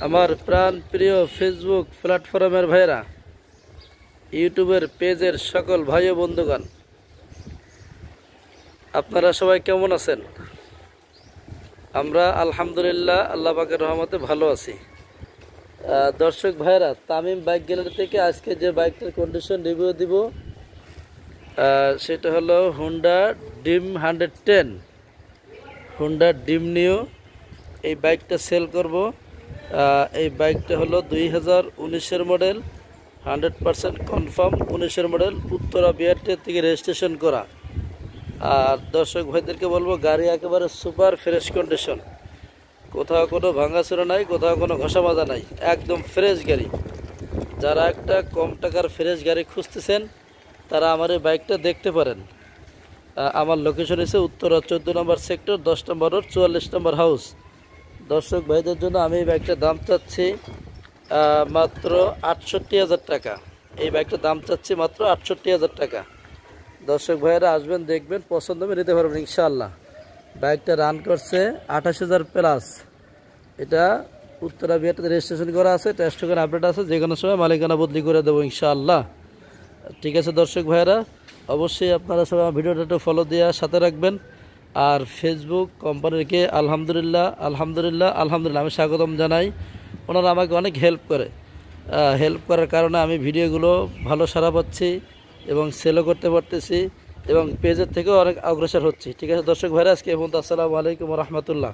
আমার প্রাণ প্রিয় ফেসবুক প্ল্যাটফর্মের ভাইরা, ইউটিউবের পেজের সকল ভাই ও বন্ধুগণ, আপনারা সবাই কেমন আছেন? আমরা আলহামদুলিল্লাহ আল্লাহ পাকের রহমতে ভালো আছি। দর্শক ভাইরা, তামিম বাইক গ্যালারি থেকে আজকে যে বাইকটার কন্ডিশন রিভিউ দিব সেটা হলো হুন্ডা ডিম 110, হুন্ডা ডিম নিও। এই বাইকটা সেল করব। এই বাইকটা হলো 2019-এর মডেল, 100% কনফার্ম 19-এর মডেল, উত্তরা বিআরটি থেকে রেজিস্ট্রেশন করা। আর দর্শক ভাইদেরকে বলবো, গাড়ি একেবারে সুপার ফ্রেশ কন্ডিশন, কোথাও কোনো ভাঙাচোরা নাই, কোথাও কোনো ঘষা মাজা নাই, একদম ফ্রেশ গাড়ি। যারা একটা কম টাকার ফ্রেশ গাড়ি খুঁজতেছেন তারা আমার এই বাইকটা দেখতে পারেন। আমার লোকেশন হচ্ছে উত্তরা 14 নম্বর সেক্টর, 10 নম্বর রোড, 44 নম্বর হাউস। দর্শক ভাইদের জন্য আমি এই বাইকটার দাম চাচ্ছি মাত্র 68,000 টাকা। এই বাইকটার দাম চাচ্ছি মাত্র 68,000 টাকা। দর্শক ভাইয়েরা আসবেন, দেখবেন, পছন্দ হবে নিতে পারবেন ইনশাআল্লাহ। বাইকটা রান করছে 28,000 প্লাস। এটা উত্তরা বিআরটিতে রেজিস্ট্রেশন করা আছে, টেস্ট টোকেন আপডেট আছে, যে কোনো সময় মালিকানা বদলি করে দেবো ইনশাআল্লাহ। ঠিক আছে দর্শক ভাইয়েরা, অবশ্যই আপনারা সবাই আমার ভিডিওটা একটু ফলো দেওয়ার সাথে রাখবেন। আর ফেসবুক কোম্পানিকে আলহামদুলিল্লাহ আলহামদুলিল্লাহ আলহামদুলিল্লাহ আমি স্বাগতম জানাই। ওনারা আমাকে অনেক হেল্প করে। হেল্প করার কারণে আমি ভিডিওগুলো ভালো সাড়া পাচ্ছি এবং সেলও করতে পারতেছি এবং পেজের থেকেও অনেক অগ্রসর হচ্ছি। ঠিক আছে দর্শক ভাইরা, আজকে এই পর্যন্ত। আসসালামু আলাইকুম ওয়া রাহমাতুল্লাহ।